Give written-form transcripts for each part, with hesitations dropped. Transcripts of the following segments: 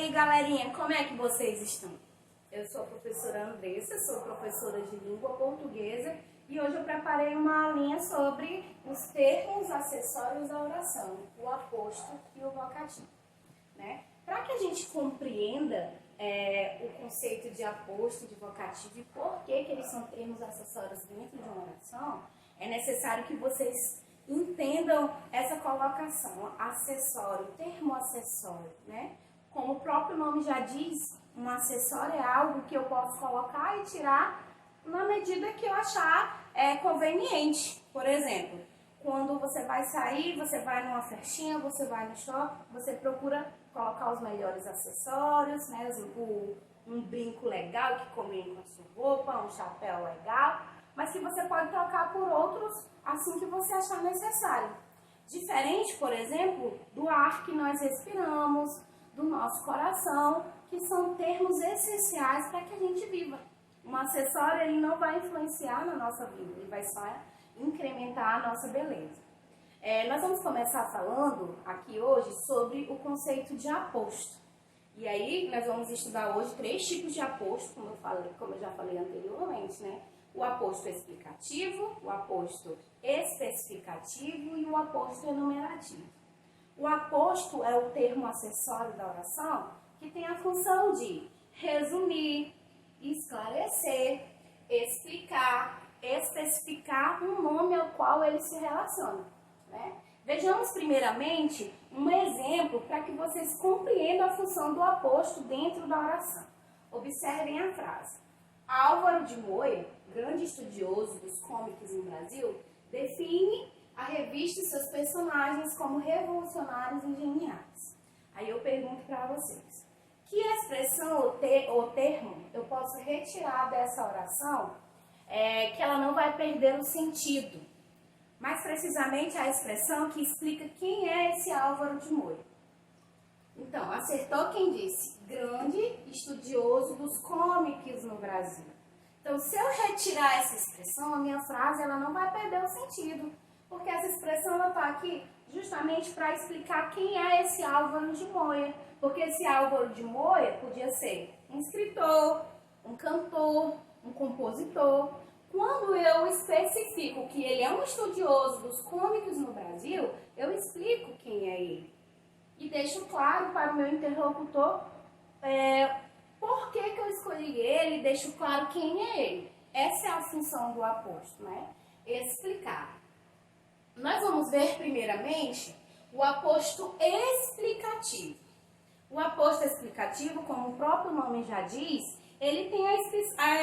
aí, galerinha, como é que vocês estão? Eu sou a professora Andressa, sou professora de língua portuguesa e hoje eu preparei uma aulinha sobre os termos acessórios da oração, o aposto e o vocativo, né? Para que a gente compreenda o conceito de aposto e de vocativo e por que eles são termos acessórios dentro de uma oração, é necessário que vocês entendam essa colocação, acessório, termo acessório, né? Como o próprio nome já diz, um acessório é algo que eu posso colocar e tirar na medida que eu achar conveniente. Por exemplo, quando você vai sair, você vai numa festinha, você vai no shopping, você procura colocar os melhores acessórios, né? Um brinco legal que combine com a sua roupa, um chapéu legal, mas que você pode trocar por outros assim que você achar necessário. Diferente, por exemplo, do ar que nós respiramos, do nosso coração, que são termos essenciais para que a gente viva. Um acessório ele não vai influenciar na nossa vida, ele vai só incrementar a nossa beleza. Nós vamos começar falando aqui hoje sobre o conceito de aposto. E aí nós vamos estudar hoje 3 tipos de aposto, como eu já falei anteriormente, né? O aposto explicativo, o aposto especificativo e o aposto enumerativo. O aposto é o termo acessório da oração que tem a função de resumir, esclarecer, explicar, especificar um nome ao qual ele se relaciona, né? Vejamos primeiramente um exemplo para que vocês compreendam a função do aposto dentro da oração. Observem a frase. Álvaro de Moya, grande estudioso dos cômicos no Brasil, define a revista e seus personagens como revolucionários e geniais. Aí eu pergunto para vocês, que expressão ou termo eu posso retirar dessa oração que ela não vai perder o sentido? Mais precisamente a expressão que explica quem é esse Álvaro de Moya. Então, acertou quem disse grande estudioso dos cômicos no Brasil. Então, se eu retirar essa expressão, a minha frase ela não vai perder o sentido, porque essa expressão está aqui justamente para explicar quem é esse Álvaro de Moya. Porque esse Álvaro de Moya podia ser um escritor, um cantor, um compositor. Quando eu especifico que ele é um estudioso dos cômicos no Brasil, eu explico quem é ele. E deixo claro para o meu interlocutor por que eu escolhi ele, deixo claro quem é ele. Essa é a função do aposto, né? Explicar. Nós vamos ver primeiramente o aposto explicativo. O aposto explicativo, como o próprio nome já diz, ele tem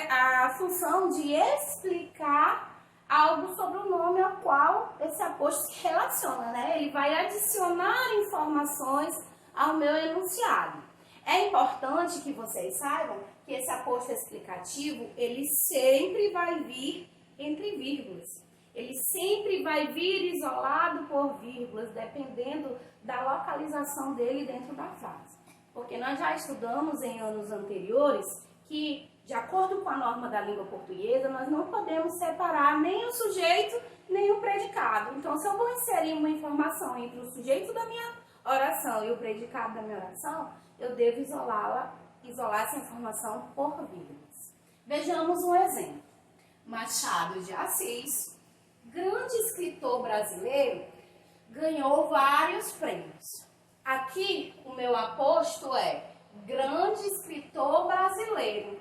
a função de explicar algo sobre o nome ao qual esse aposto se relaciona, né? Ele vai adicionar informações ao meu enunciado. É importante que vocês saibam que esse aposto explicativo, ele sempre vai vir entre vírgulas. Ele sempre vai vir isolado por vírgulas, dependendo da localização dele dentro da frase. Porque nós já estudamos em anos anteriores que, de acordo com a norma da língua portuguesa, nós não podemos separar nem o sujeito, nem o predicado. Então, se eu vou inserir uma informação entre o sujeito da minha oração e o predicado da minha oração, eu devo isolar essa informação por vírgulas. Vejamos um exemplo. Machado de Assis, grande escritor brasileiro, ganhou vários prêmios. Aqui, o meu aposto é grande escritor brasileiro.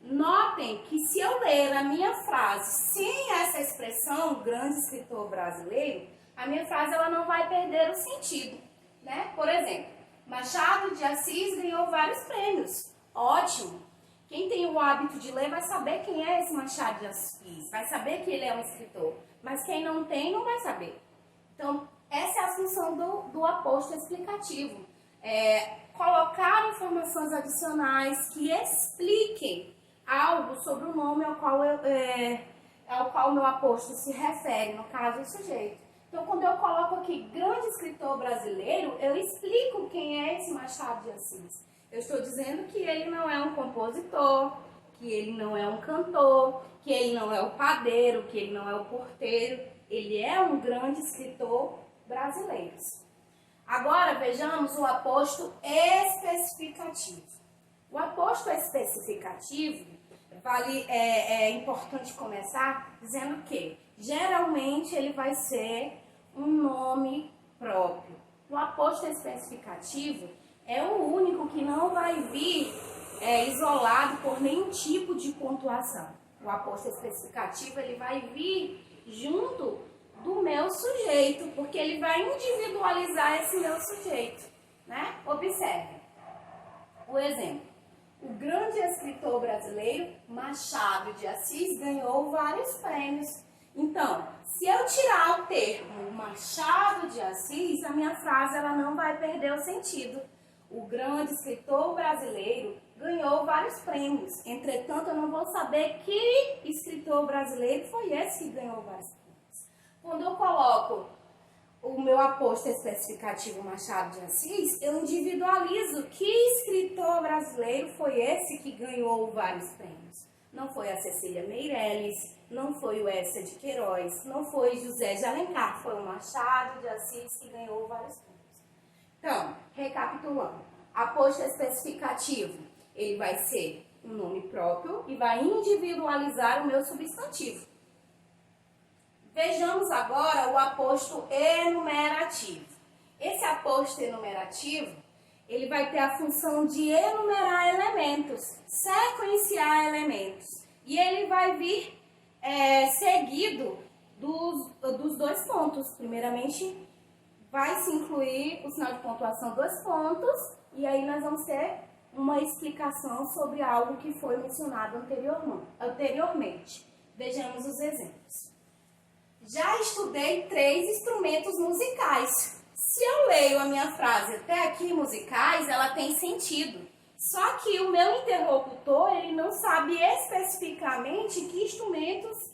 Notem que se eu ler a minha frase sem essa expressão, grande escritor brasileiro, a minha frase ela não vai perder o sentido, né? Por exemplo, Machado de Assis ganhou vários prêmios. Ótimo! Quem tem o hábito de ler vai saber quem é esse Machado de Assis, vai saber que ele é um escritor, mas quem não tem não vai saber. Então, essa é a função do aposto explicativo. Colocar informações adicionais que expliquem algo sobre o nome ao qual o meu aposto se refere, no caso, o sujeito. Então, quando eu coloco aqui grande escritor brasileiro, eu explico quem é esse Machado de Assis. Eu estou dizendo que ele não é um compositor, que ele não é um cantor, que ele não é o padeiro, que ele não é o porteiro. Ele é um grande escritor brasileiro. Agora, vejamos o aposto especificativo. O aposto especificativo, é importante começar dizendo que, geralmente, ele vai ser um nome próprio. O aposto especificativo é o único que não vai vir isolado por nenhum tipo de pontuação. O aposto especificativo, ele vai vir junto do meu sujeito, porque ele vai individualizar esse meu sujeito, né? Observe o exemplo. O grande escritor brasileiro Machado de Assis ganhou vários prêmios. Então, se eu tirar o termo Machado de Assis, a minha frase ela não vai perder o sentido. O grande escritor brasileiro ganhou vários prêmios. Entretanto, eu não vou saber que escritor brasileiro foi esse que ganhou vários prêmios. Quando eu coloco o meu aposto especificativo Machado de Assis, eu individualizo que escritor brasileiro foi esse que ganhou vários prêmios. Não foi a Cecília Meirelles, não foi o Eça de Queiroz, não foi José de Alencar, foi o Machado de Assis que ganhou vários prêmios. Então, recapitulando, aposto especificativo, ele vai ser um nome próprio e vai individualizar o meu substantivo. Vejamos agora o aposto enumerativo. Esse aposto enumerativo, ele vai ter a função de enumerar elementos, sequenciar elementos. E ele vai vir seguido dos dois pontos. Primeiramente, vai se incluir o sinal de pontuação dois pontos, e aí nós vamos ter uma explicação sobre algo que foi mencionado anteriormente. Vejamos os exemplos. Já estudei 3 instrumentos musicais. Se eu leio a minha frase até aqui, musicais, ela tem sentido. Só que o meu interlocutor, ele não sabe especificamente que instrumentos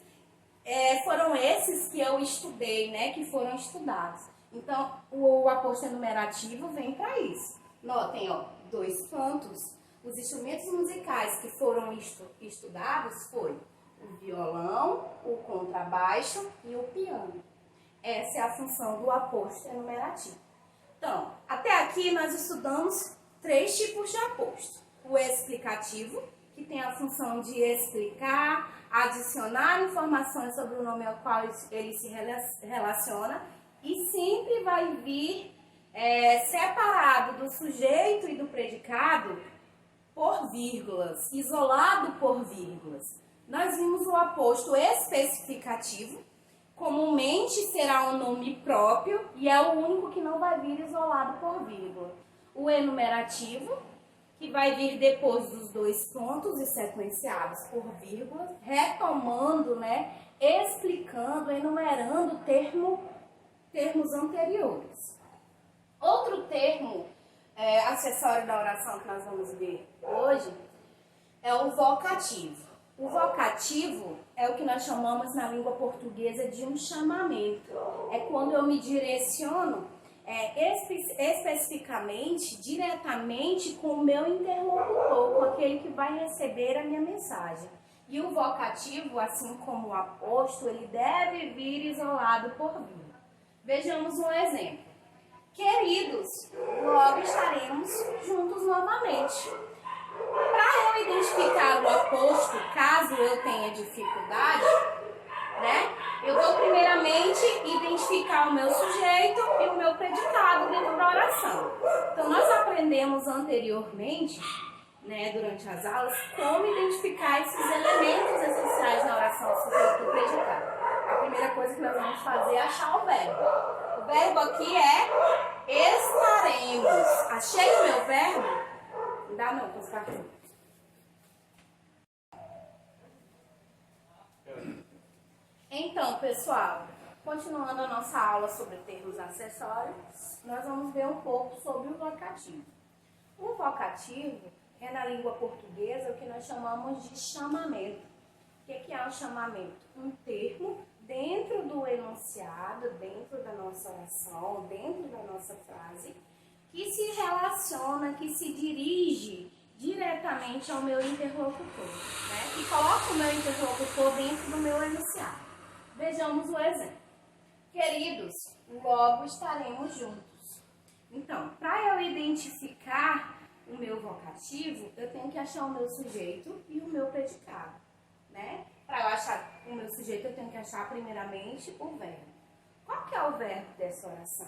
foram esses que eu estudei, né, que foram estudados. Então, o aposto enumerativo vem para isso. Notem, ó, 2 pontos. Os instrumentos musicais que foram estudados foi o violão, o contrabaixo e o piano. Essa é a função do aposto enumerativo. Então, até aqui nós estudamos 3 tipos de aposto. O explicativo, que tem a função de explicar, adicionar informações sobre o nome ao qual ele se relaciona e sempre vai vir separado do sujeito e do predicado por vírgulas, isolado por vírgulas. Nós vimos o aposto especificativo, comumente será um nome próprio e é o único que não vai vir isolado por vírgula. O enumerativo, que vai vir depois dos 2 pontos e sequenciados por vírgula, retomando, né, explicando, enumerando termos anteriores. Outro termo acessório da oração que nós vamos ver hoje é o vocativo. O vocativo é o que nós chamamos na língua portuguesa de um chamamento. É quando eu me direciono especificamente, diretamente com o meu interlocutor, com aquele que vai receber a minha mensagem. E o vocativo, assim como o aposto, ele deve vir isolado por vírgula. Vejamos um exemplo. Queridos, logo estaremos juntos novamente. Para eu identificar o aposto, caso eu tenha dificuldade, né, eu vou primeiramente identificar o meu sujeito e o meu predicado dentro da oração. Então, nós aprendemos anteriormente, né, durante as aulas, como identificar esses elementos essenciais na oração sujeito e predicado. A primeira coisa que nós vamos fazer é achar o verbo. O verbo aqui é estaremos. Achei o meu verbo? Dá não, com os cartões. Então, pessoal, continuando a nossa aula sobre termos acessórios, nós vamos ver um pouco sobre o vocativo. O vocativo é, na língua portuguesa, o que nós chamamos de chamamento. O que é um chamamento? Um termo dentro do enunciado, dentro da nossa oração, dentro da nossa frase, que se relaciona, que se dirige diretamente ao meu interlocutor, né? Que coloca o meu interlocutor dentro do meu enunciado. Vejamos o exemplo. Queridos, logo estaremos juntos. Então, para vocativo, eu tenho que achar o meu sujeito e o meu predicado, né? Para eu achar o meu sujeito, eu tenho que achar primeiramente o verbo. Qual que é o verbo dessa oração?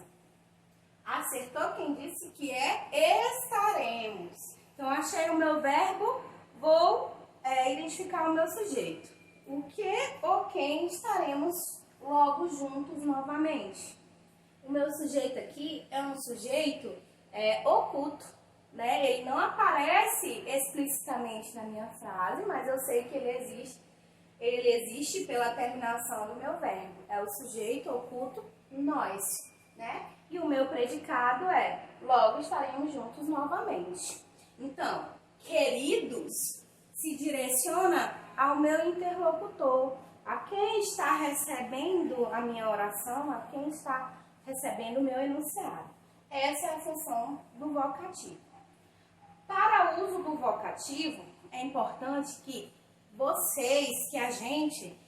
Acertou quem disse que é estaremos. Então, achei o meu verbo, vou identificar o meu sujeito. O que ou quem estaremos logo juntos novamente. O meu sujeito aqui é um sujeito oculto, né? Ele não aparece explicitamente na minha frase, mas eu sei que ele existe. Ele existe pela terminação do meu verbo. É o sujeito oculto nós, né? E o meu predicado é logo estaremos juntos novamente. Então, queridos se direciona ao meu interlocutor, a quem está recebendo a minha oração, a quem está recebendo o meu enunciado. Essa é a função do vocativo. Para o uso do vocativo, é importante que vocês, que a gente,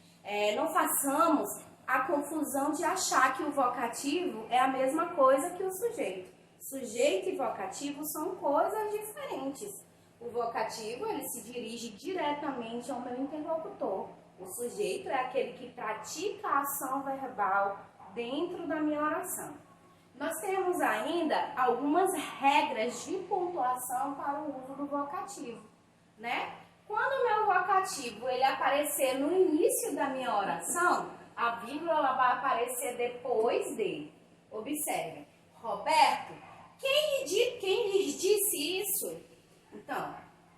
não façamos a confusão de achar que o vocativo é a mesma coisa que o sujeito. Sujeito e vocativo são coisas diferentes. O vocativo, ele se dirige diretamente ao meu interlocutor. O sujeito é aquele que pratica a ação verbal dentro da minha oração. Nós temos ainda algumas regras de pontuação para o uso do vocativo, né? Quando o meu vocativo ele aparecer no início da minha oração, a vírgula ela vai aparecer depois dele. Observe. Roberto, quem lhes disse isso? Então,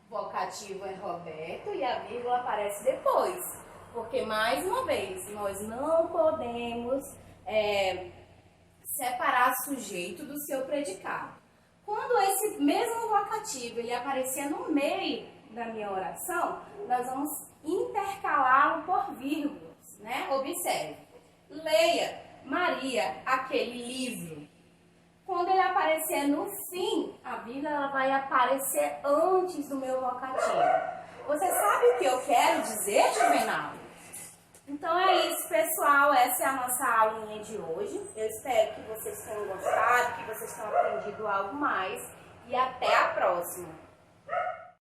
vocativo é Roberto e a vírgula aparece depois. Porque, mais uma vez, nós não podemos separar sujeito do seu predicado. Quando esse mesmo vocativo ele aparecer no meio da minha oração, nós vamos intercalá-lo por vírgulas, né? Observe. Leia, Maria, aquele livro. Quando ele aparecer no fim, a vírgula ela vai aparecer antes do meu vocativo. Você sabe o que eu quero dizer, Juvenal? Então é isso, pessoal. Essa é a nossa aulinha de hoje. Eu espero que vocês tenham gostado, que vocês tenham aprendido algo mais. E até a próxima!